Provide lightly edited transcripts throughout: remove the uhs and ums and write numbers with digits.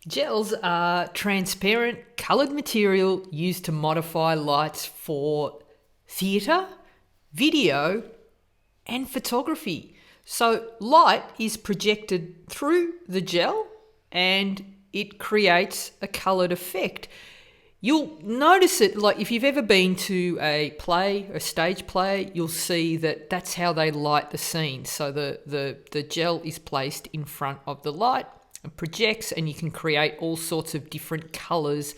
Gels are transparent, coloured material used to modify lights for theatre, video, and photography. So, light is projected through the gel and it creates a coloured effect. You'll notice it, like if you've ever been to a play, a stage play, you'll see that that's how they light the scene. So the gel is placed in front of the light and projects, and you can create all sorts of different colours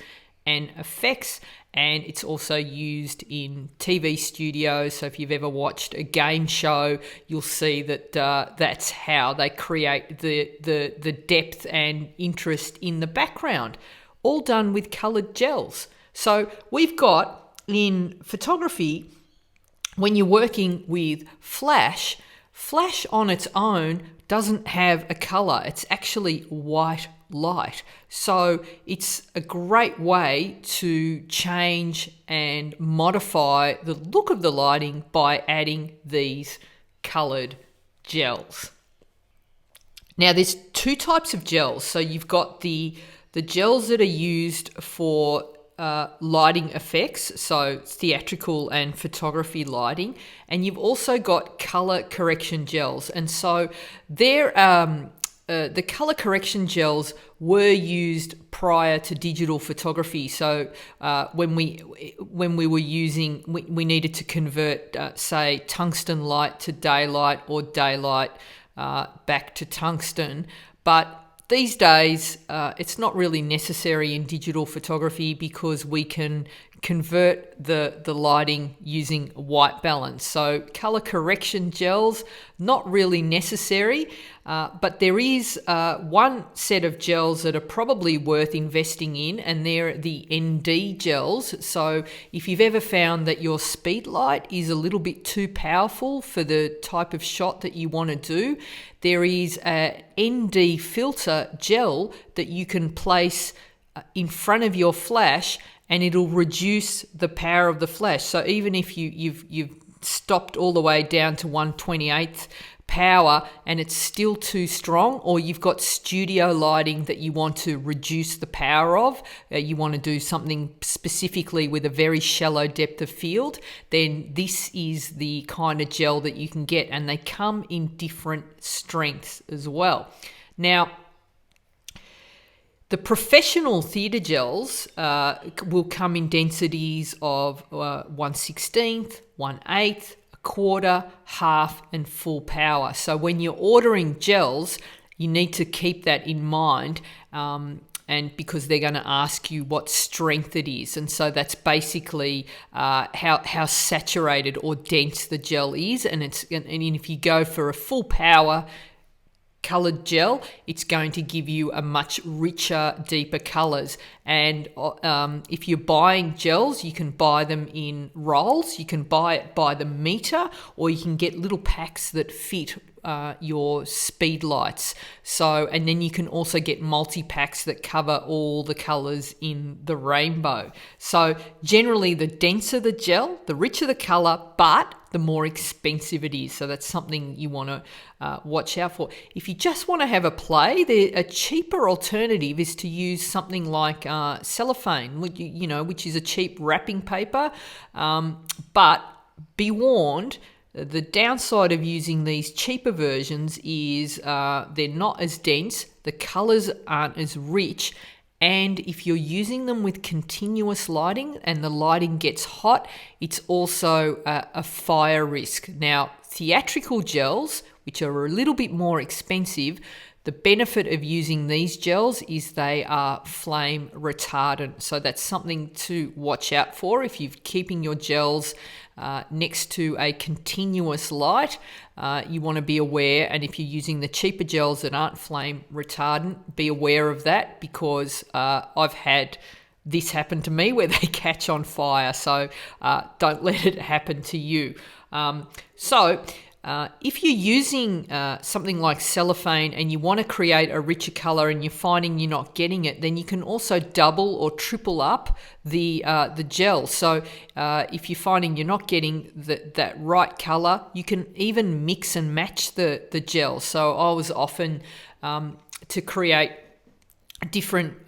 and effects. And it's also used in TV studios. So if you've ever watched a game show, you'll see that that's how they create the depth and interest in the background, all done with coloured gels. So we've got in photography, when you're working with flash on its own doesn't have a colour. It's actually white light. So it's a great way to change and modify the look of the lighting by adding these coloured gels. Now there's two types of gels. So you've got the gels that are used for lighting effects, so theatrical and photography lighting, and you've also got color correction gels. And so they're the color correction gels were used prior to digital photography. So when we were using, we needed to convert, say, tungsten light to daylight or daylight back to tungsten, but these days, it's not really necessary in digital photography because we can convert the lighting using white balance. So color correction gels, not really necessary, but there is one set of gels that are probably worth investing in, and they're the ND gels. So if you've ever found that your speed light is a little bit too powerful for the type of shot that you want to do, there is a ND filter gel that you can place in front of your flash, and it'll reduce the power of the flash. So even if you've stopped all the way down to 1/28th power and it's still too strong, or you've got studio lighting that you want to reduce the power of, you want to do something specifically with a very shallow depth of field, then this is the kind of gel that you can get, and they come in different strengths as well. Now, the professional theatre gels will come in densities of 1/16th, 1/8th, a quarter, half, and full power. So when you're ordering gels, you need to keep that in mind, and because they're going to ask you what strength it is. And so that's basically how saturated or dense the gel is. And if you go for a full power coloured gel, it's going to give you a much richer, deeper colours. And if you're buying gels, you can buy them in rolls, you can buy it by the metre, or you can get little packs that fit your speed lights. So, and then you can also get multi-packs that cover all the colours in the rainbow. So generally, the denser the gel, the richer the colour, but the more expensive it is. So that's something you want to watch out for. If you just want to have a play, a cheaper alternative is to use something like cellophane, which is a cheap wrapping paper. But be warned, the downside of using these cheaper versions is they're not as dense, the colours aren't as rich, and if you're using them with continuous lighting and the lighting gets hot, it's also a fire risk. Now, theatrical gels, which are a little bit more expensive, the benefit of using these gels is they are flame retardant. So that's something to watch out for if you're keeping your gels next to a continuous light. You want to be aware, and if you're using the cheaper gels that aren't flame retardant, be aware of that, because I've had this happen to me where they catch on fire. So don't let it happen to you. If you're using something like cellophane and you want to create a richer color and you're finding you're not getting it, then you can also double or triple up the gel. So if you're finding you're not getting that right color, you can even mix and match the gel. So I was often to create different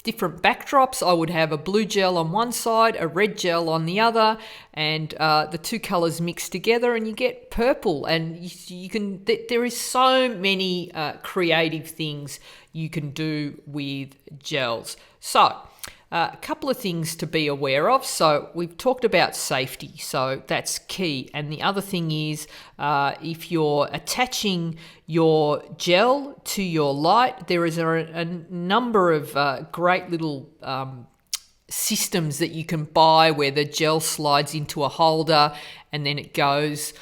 different backdrops. I would have a blue gel on one side, a red gel on the other, and the two colors mixed together, and you get purple. And you can. There is so many creative things you can do with gels. So, a couple of things to be aware of. So we've talked about safety, so that's key. And the other thing is, if you're attaching your gel to your light, there is a number of great little systems that you can buy where the gel slides into a holder and then it goes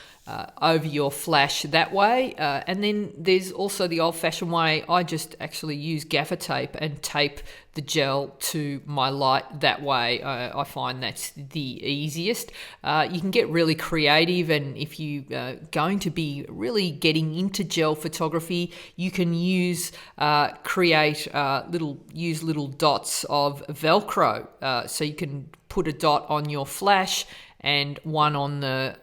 over your flash that way. And then there's also the old-fashioned way. I just actually use gaffer tape and tape the gel to my light that way. I find that's the easiest. You can get really creative, and if you're going to be really getting into gel photography, you can use little dots of Velcro. So you can put a dot on your flash and one on the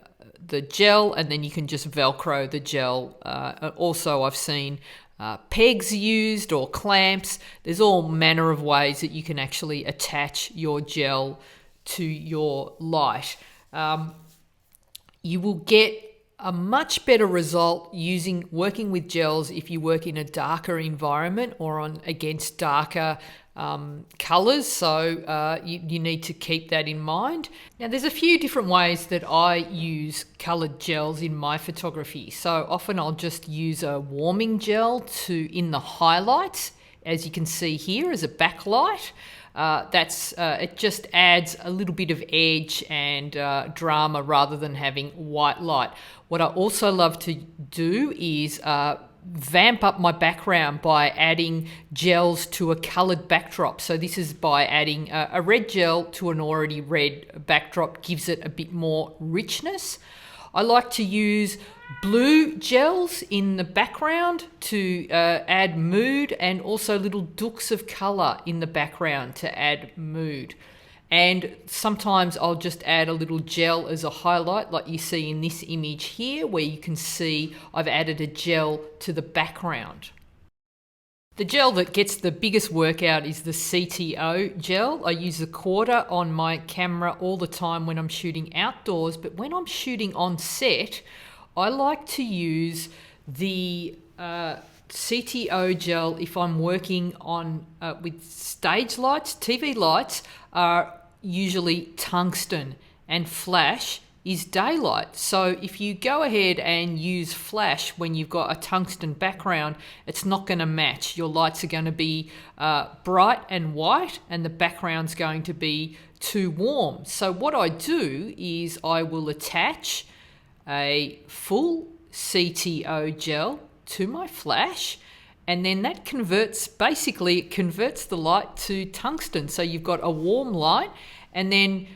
gel, and then you can just Velcro the gel. Also, I've seen pegs used or clamps. There's all manner of ways that you can actually attach your gel to your light. You will get a much better result working with gels if you work in a darker environment or against darker colours, so you need to keep that in mind. Now, there's a few different ways that I use coloured gels in my photography. So often I'll just use a warming gel in the highlights, as you can see here, as a backlight. It just adds a little bit of edge and drama rather than having white light. What I also love to do is vamp up my background by adding gels to a coloured backdrop. So this is by adding a red gel to an already red backdrop, gives it a bit more richness. I like to use blue gels in the background to add mood, and also little dooks of colour in the background to add mood. And sometimes I'll just add a little gel as a highlight, like you see in this image here, where you can see I've added a gel to the background. The gel that gets the biggest workout is the CTO gel. I use a 1/4 on my camera all the time when I'm shooting outdoors, but when I'm shooting on set, I like to use the CTO gel if I'm working on with stage lights. TV lights are usually tungsten and flash is daylight. So if you go ahead and use flash when you've got a tungsten background, it's not going to match. Your lights are going to be bright and white, and the background's going to be too warm. So what I do is I will attach a full CTO gel to my flash, and then that converts the light to tungsten. So you've got a warm light, and then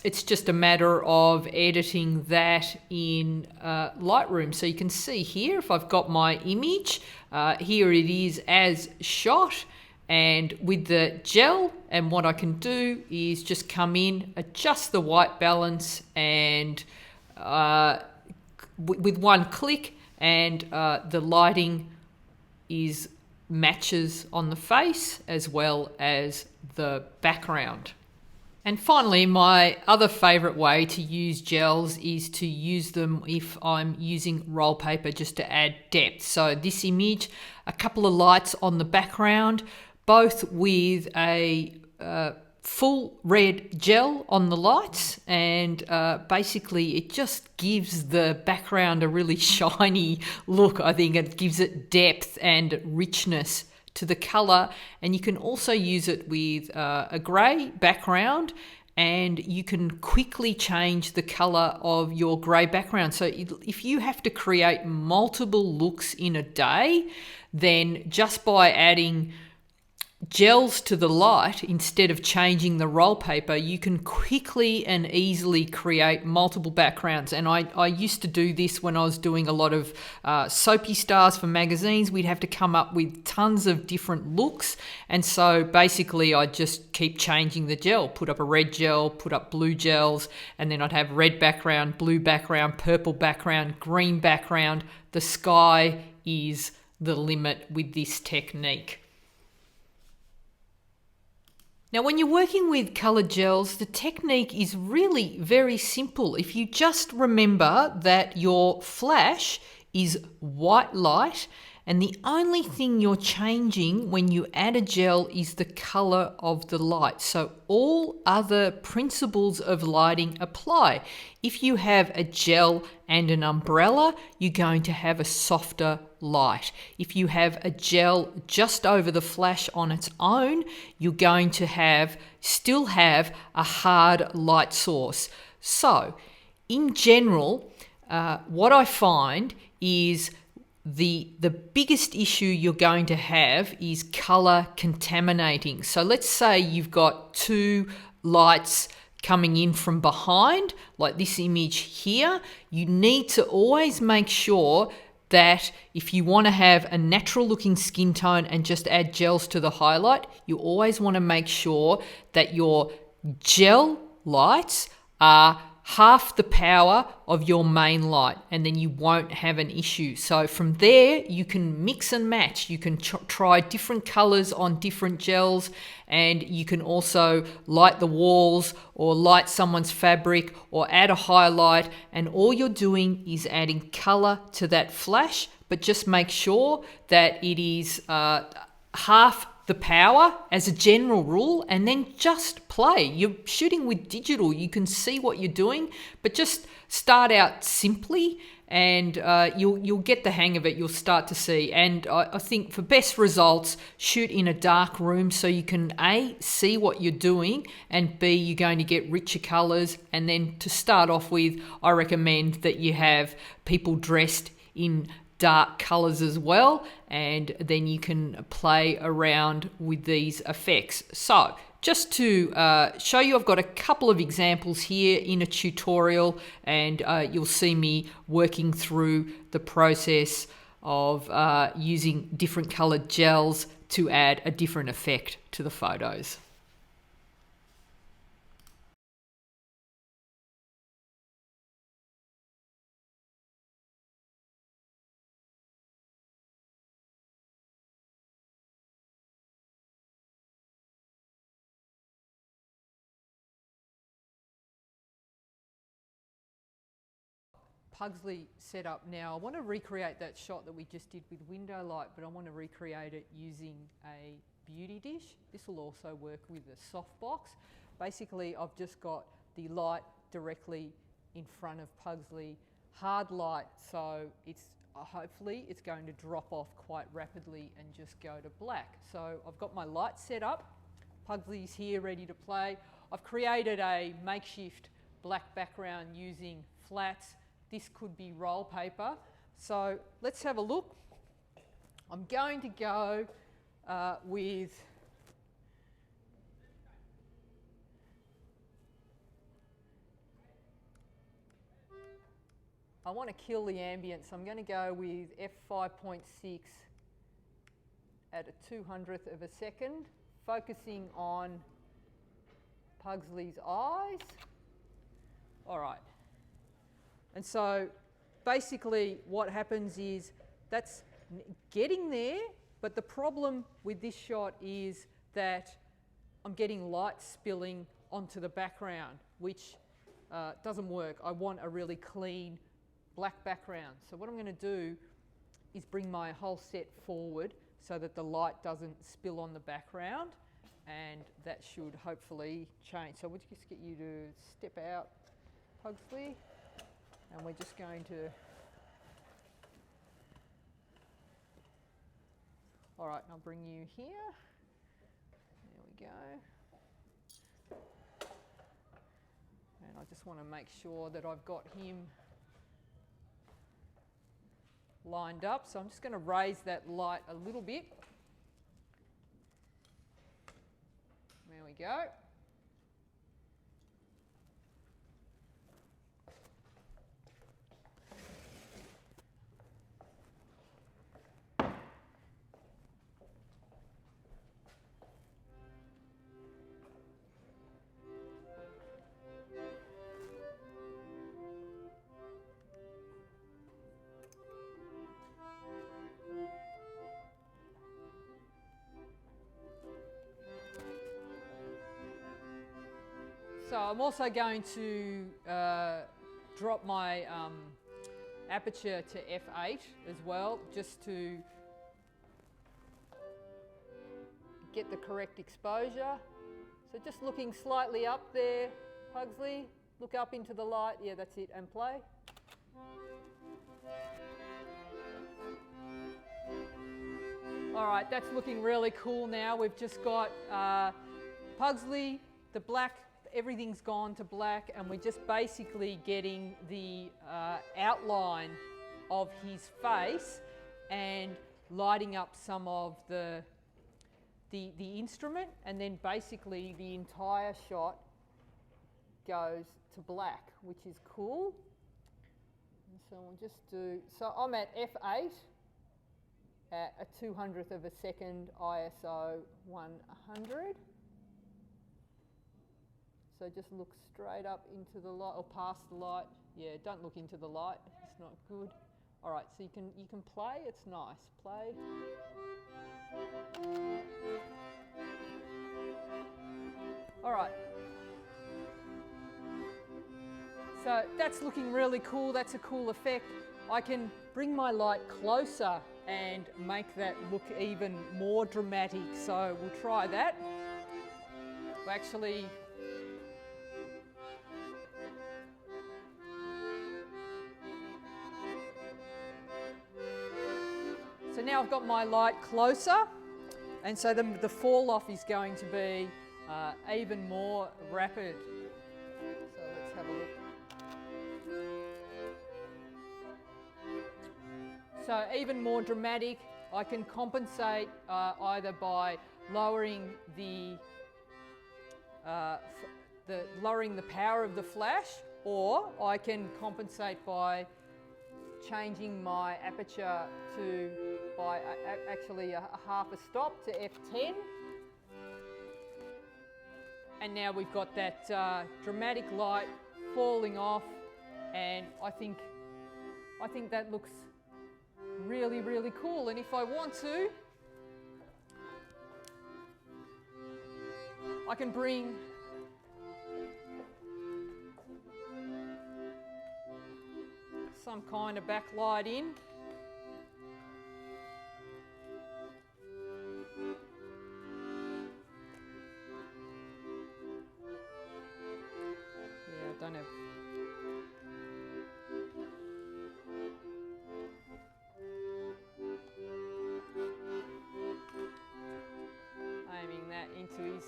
it's just a matter of editing that in Lightroom. So you can see here, if I've got my image, here it is as shot, and with the gel, and what I can do is just come in, adjust the white balance, and with one click, and the lighting matches on the face as well as the background. And finally, my other favourite way to use gels is to use them if I'm using roll paper, just to add depth. So this image, a couple of lights on the background, both with a full red gel on the lights, and basically it just gives the background a really shiny look. I think it gives it depth and richness to the colour, and you can also use it with a grey background, and you can quickly change the colour of your grey background. So if you have to create multiple looks in a day, then just by adding gels to the light instead of changing the roll paper, you can quickly and easily create multiple backgrounds. And I used to do this when I was doing a lot of soapy stars for magazines. We'd have to come up with tons of different looks, and so basically I just keep changing the gel, put up a red gel, put up blue gels, and then I'd have red background, blue background, purple background, green background. The sky is the limit with this technique. Now, when you're working with coloured gels, the technique is really very simple. If you just remember that your flash is white light, and the only thing you're changing when you add a gel is the colour of the light. So all other principles of lighting apply. If you have a gel and an umbrella, you're going to have a softer light. If you have a gel just over the flash on its own, you're going to still have a hard light source. So in general, what I find is the biggest issue you're going to have is color contaminating. So let's say you've got two lights coming in from behind, like this image here. You need to always make sure that if you want to have a natural looking skin tone and just add gels to the highlight, you always want to make sure that your gel lights are half the power of your main light, and then you won't have an issue. So from there, you can mix and match. You can try different colors on different gels, and you can also light the walls or light someone's fabric or add a highlight, and all you're doing is adding color to that flash, but just make sure that it is half the power as a general rule, and then just play. You're shooting with digital, you can see what you're doing, but just start out simply, and you'll get the hang of it. You'll start to see. And I think for best results, shoot in a dark room so you can A, see what you're doing, and B, you're going to get richer colors. And then to start off with, I recommend that you have people dressed in dark colors as well, and then you can play around with these effects. So just to show you, I've got a couple of examples here in a tutorial, and you'll see me working through the process of using different colored gels to add a different effect to the photos. Pugsley set up now. I want to recreate that shot that we just did with window light, but I want to recreate it using a beauty dish. This will also work with a softbox. Basically, I've just got the light directly in front of Pugsley, hard light, so it's hopefully it's going to drop off quite rapidly and just go to black. So I've got my light set up. Pugsley's here ready to play. I've created a makeshift black background using flats. This could be roll paper. So let's have a look. I'm going to go with I want to kill the ambience. I'm going to go with f5.6 at a 200th of a second, focusing on Pugsley's eyes. All right. And so basically what happens is that's getting there, but the problem with this shot is that I'm getting light spilling onto the background, which doesn't work. I want a really clean black background. So what I'm going to do is bring my whole set forward so that the light doesn't spill on the background, and that should hopefully change. So we'll just get you to step out, Pugsley. And we're just going to, all right, I'll bring you here. There we go. And I just want to make sure that I've got him lined up. So I'm just going to raise that light a little bit. There we go. So I'm also going to drop my aperture to f8 as well, just to get the correct exposure. So just looking slightly up there, Pugsley, look up into the light, yeah, that's it, and play. All right, that's looking really cool now. We've just got Pugsley, the black, everything's gone to black, and we're just basically getting the outline of his face and lighting up some of the instrument, and then basically the entire shot goes to black, which is cool. And so we'll just do, so I'm at f8 at a 200th of a second ISO 100. So just look straight up into the light or past the light. Yeah, don't look into the light, it's not good. All right, so you can play, it's nice. Play. All right. So that's looking really cool, that's a cool effect. I can bring my light closer and make that look even more dramatic. So we'll try that. We'll actually so now I've got my light closer, and so the fall off is going to be even more rapid. So let's have a look. So even more dramatic. I can compensate either by lowering the power of the flash, or I can compensate by changing my aperture to actually a half a stop to f10. And now we've got that dramatic light falling off, and I think that looks really, really cool. And if I want to, I can bring some kind of backlight in. Yeah, I don't have. Aiming that into his.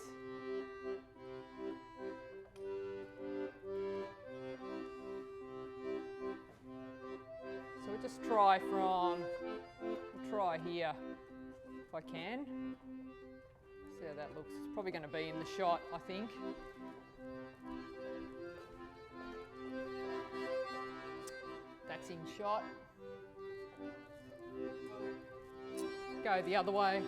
So we'll just try we'll try here if I can. See how that looks. It's probably going to be in the shot, I think. That's in shot. Go the other way.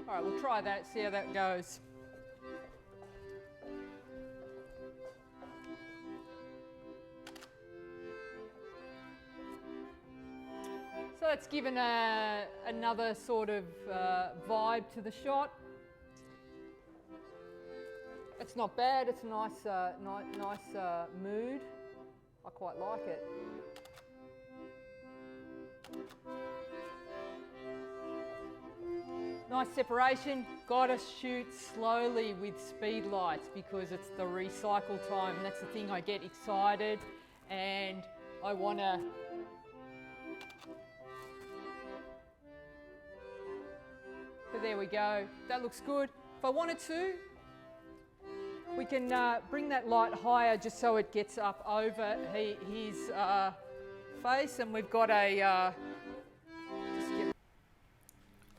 All right, we'll try that, see how that goes. So that's given another sort of vibe to the shot. It's not bad, it's a nice mood. I quite like it. Nice separation. Gotta shoot slowly with speed lights because it's the recycle time, and that's the thing, I get excited and I wanna but there we go, that looks good. If I wanted to, we can bring that light higher just so it gets up over his face, and we've got a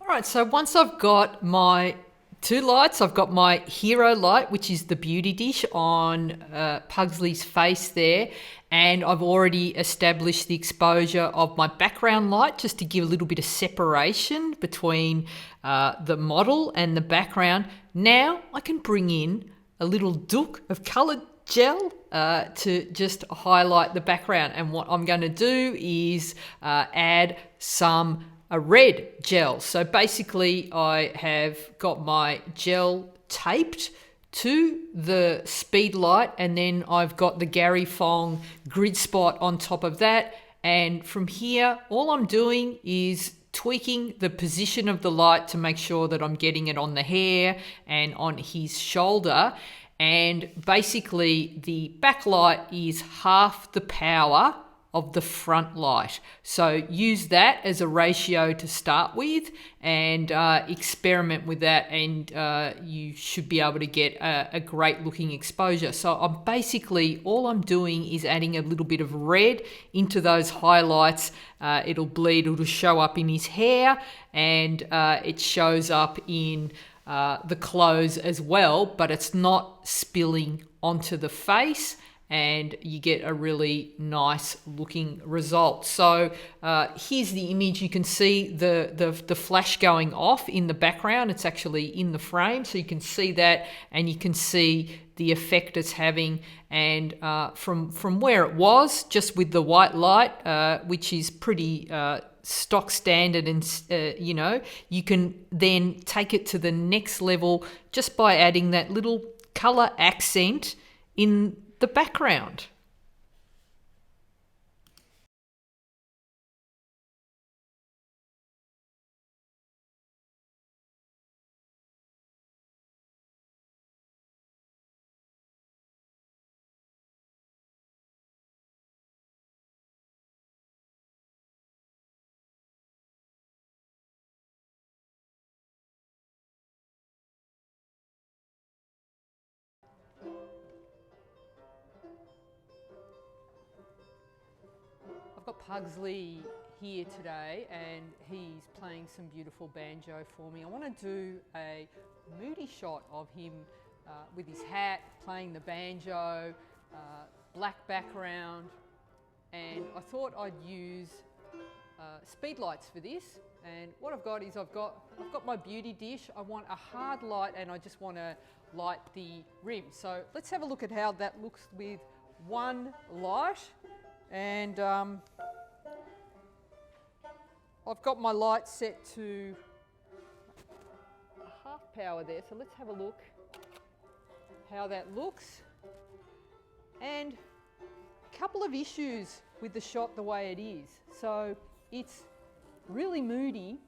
Alright, so once I've got my two lights. I've got my hero light, which is the beauty dish on Pugsley's face there. And I've already established the exposure of my background light just to give a little bit of separation between the model and the background. Now I can bring in a little dook of coloured gel to just highlight the background. And what I'm going to do is add some a red gel. So basically I have got my gel taped to the speed light, and then I've got the Gary Fong grid spot on top of that. And from here, all I'm doing is tweaking the position of the light to make sure that I'm getting it on the hair and on his shoulder. And basically the backlight is half the power of the front light. So use that as a ratio to start with, and experiment with that, and you should be able to get a great looking exposure. So I'm basically, all I'm doing is adding a little bit of red into those highlights. It'll bleed, it'll show up in his hair, and it shows up in the clothes as well, but it's not spilling onto the face, and you get a really nice looking result. So here's the image. You can see the flash going off in the background. It's actually in the frame, so you can see that, and you can see the effect it's having. And from where it was, just with the white light, which is pretty stock standard, and you can then take it to the next level just by adding that little color accent in the background. I've got Pugsley here today, and he's playing some beautiful banjo for me. I want to do a moody shot of him with his hat, playing the banjo, black background, and I thought I'd use speed lights for this. And what I've got is I've got my beauty dish. I want a hard light, and I just want to light the rim. So let's have a look at how that looks with one light. And I've got my light set to half power there, so let's have a look how that looks. And a couple of issues with the shot the way it is. So it's really moody,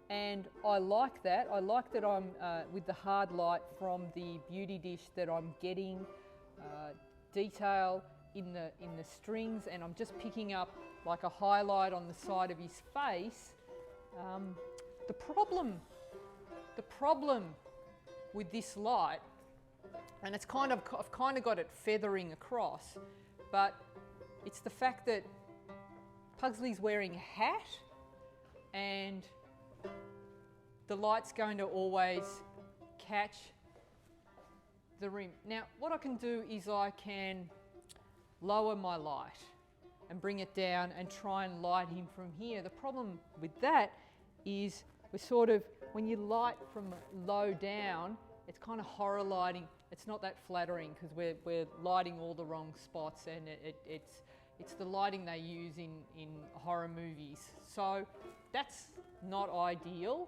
and I like that. I like that I'm with the hard light from the beauty dish, that I'm getting detail in the strings, and I'm just picking up like a highlight on the side of his face. The problem with this light, and I've kind of got it feathering across, but it's the fact that Pugsley's wearing a hat, and the light's going to always catch the rim. Now, what I can do is I can lower my light and bring it down and try and light him from here. The problem with that is when you light from low down, it's kind of horror lighting. It's not that flattering because we're lighting all the wrong spots, and it's the lighting they use in horror movies. So that's not ideal.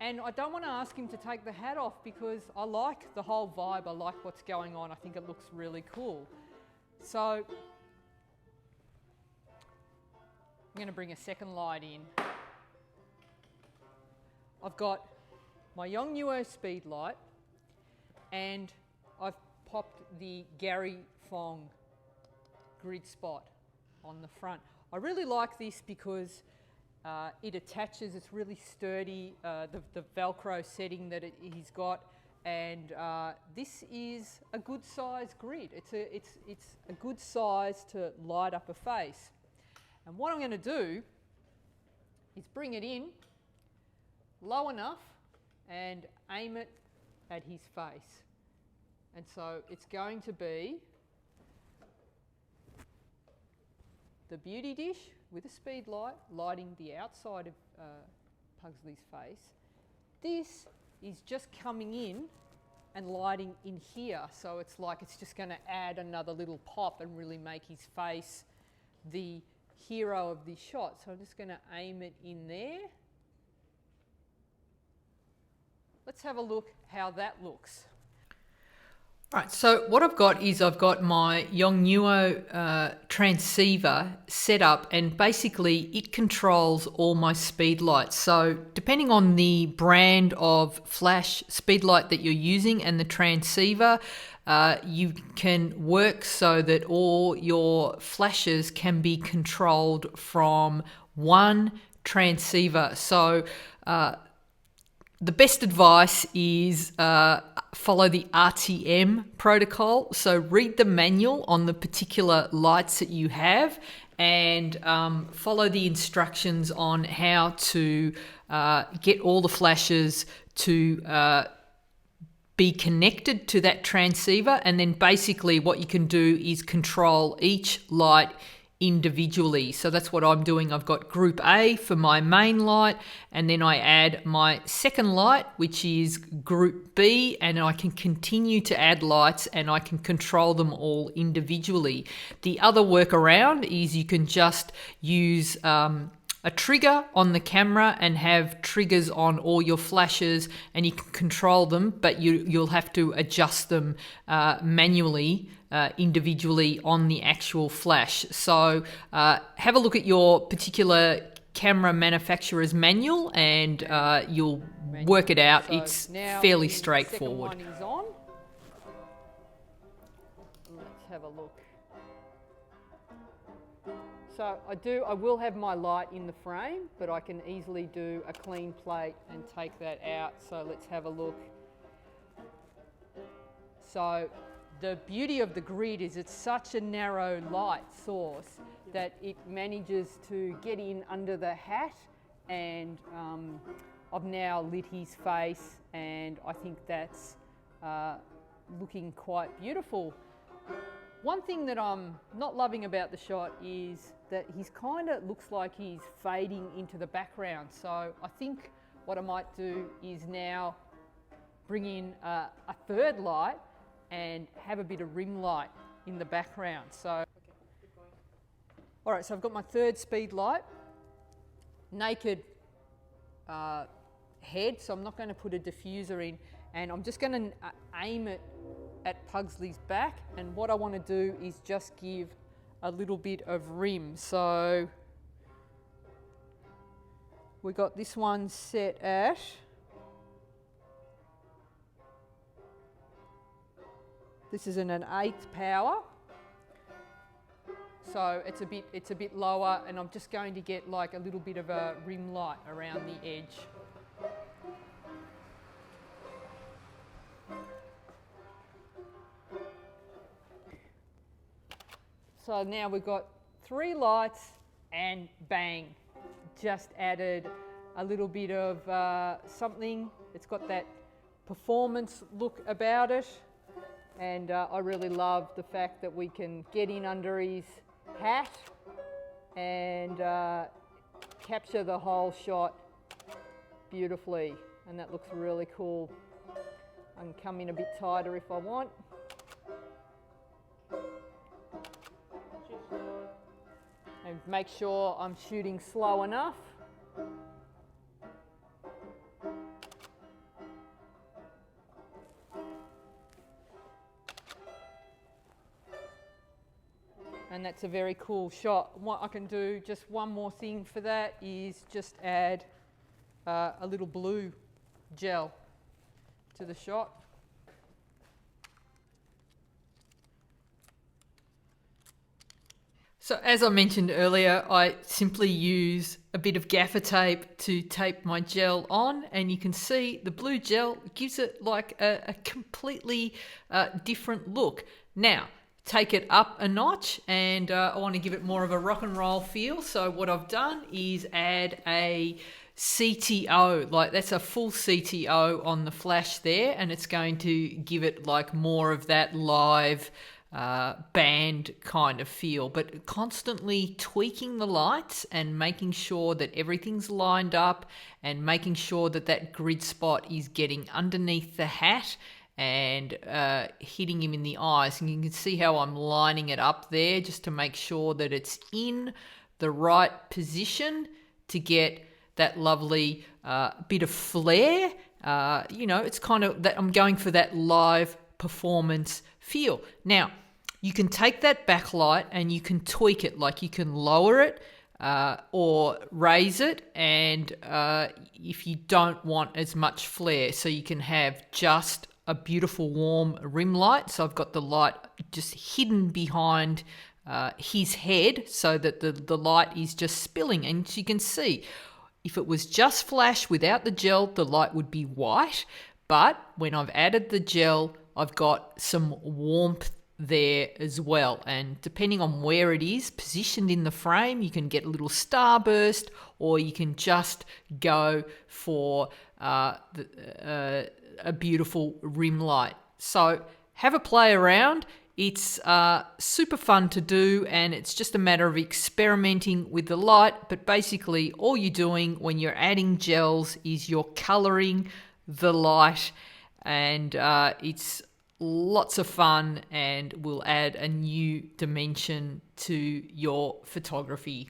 And I don't want to ask him to take the hat off because I like the whole vibe. I like what's going on. I think it looks really cool. So I'm going to bring a second light in. I've got my Yongnuo speed light, and I've popped the Gary Fong grid spot on the front. I really like this because it attaches. It's really sturdy, the Velcro setting that he's got, and this is a good size grid. It's a good size to light up a face. And what I'm going to do is bring it in low enough and aim it at his face. And so it's going to be the beauty dish with a speed light lighting the outside of Pugsley's face. This is just coming in and lighting in here, so it's like it's just going to add another little pop and really make his face the hero of this shot. So I'm just going to aim it in there. Let's have a look how that looks. All right, so what I've got is I've got my Yongnuo transceiver set up, and basically it controls all my speed lights. So depending on the brand of flash speed light that you're using and the transceiver, you can work so that all your flashes can be controlled from one transceiver. So the best advice is follow the RTM protocol. So read the manual on the particular lights that you have and follow the instructions on how to get all the flashes to be connected to that transceiver. And then basically what you can do is control each light individually. So that's what I'm doing. I've got group A for my main light, and then I add my second light, which is group B, and I can continue to add lights and I can control them all individually. The other workaround is you can just use a trigger on the camera and have triggers on all your flashes, and you can control them, but you'll have to adjust them manually, individually on the actual flash. So have a look at your particular camera manufacturer's manual and you'll work it out. So it's fairly straightforward. The second one is on. Let's have a look. So I will have my light in the frame, but I can easily do a clean plate and take that out. So let's have a look. So the beauty of the grid is it's such a narrow light source that it manages to get in under the hat, and I've now lit his face, and I think that's looking quite beautiful. One thing that I'm not loving about the shot is that he's kind of looks like he's fading into the background. So I think what I might do is now bring in a third light and have a bit of rim light in the background. So, all right, so I've got my third speed light, naked head, so I'm not going to put a diffuser in, and I'm just going to aim it at Pugsley's back, and what I want to do is just give a little bit of rim. So we got this one set at this is in an 8th power, so it's a bit lower, and I'm just going to get like a little bit of a rim light around the edge. So now we've got 3 lights and bang, just added a little bit of something. It's got that performance look about it, and I really love the fact that we can get in under his hat and capture the whole shot beautifully, and that looks really cool. I can come in a bit tighter if I want. And make sure I'm shooting slow enough. And that's a very cool shot. What I can do, just one more thing for that, is just add a little blue gel to the shot. So as I mentioned earlier, I simply use a bit of gaffer tape to tape my gel on, and you can see the blue gel gives it like a completely different look. Now, take it up a notch, and I want to give it more of a rock and roll feel. So what I've done is add a CTO, like that's a full CTO on the flash there, and it's going to give it like more of that live band kind of feel, but constantly tweaking the lights and making sure that everything's lined up and making sure that that grid spot is getting underneath the hat and hitting him in the eyes. And you can see how I'm lining it up there just to make sure that it's in the right position to get that lovely bit of flair. It's kind of that I'm going for that live performance feel. Now, you can take that backlight and you can tweak it, like you can lower it or raise it, and if you don't want as much flare, so you can have just a beautiful warm rim light. So I've got the light just hidden behind his head so that the light is just spilling, and you can see if it was just flash without the gel, the light would be white, but when I've added the gel, I've got some warmth there as well. And depending on where it is positioned in the frame, you can get a little starburst, or you can just go for a beautiful rim light. So have a play around. It's super fun to do, and it's just a matter of experimenting with the light. But basically, all you're doing when you're adding gels is you're colouring the light, and it's lots of fun and will add a new dimension to your photography.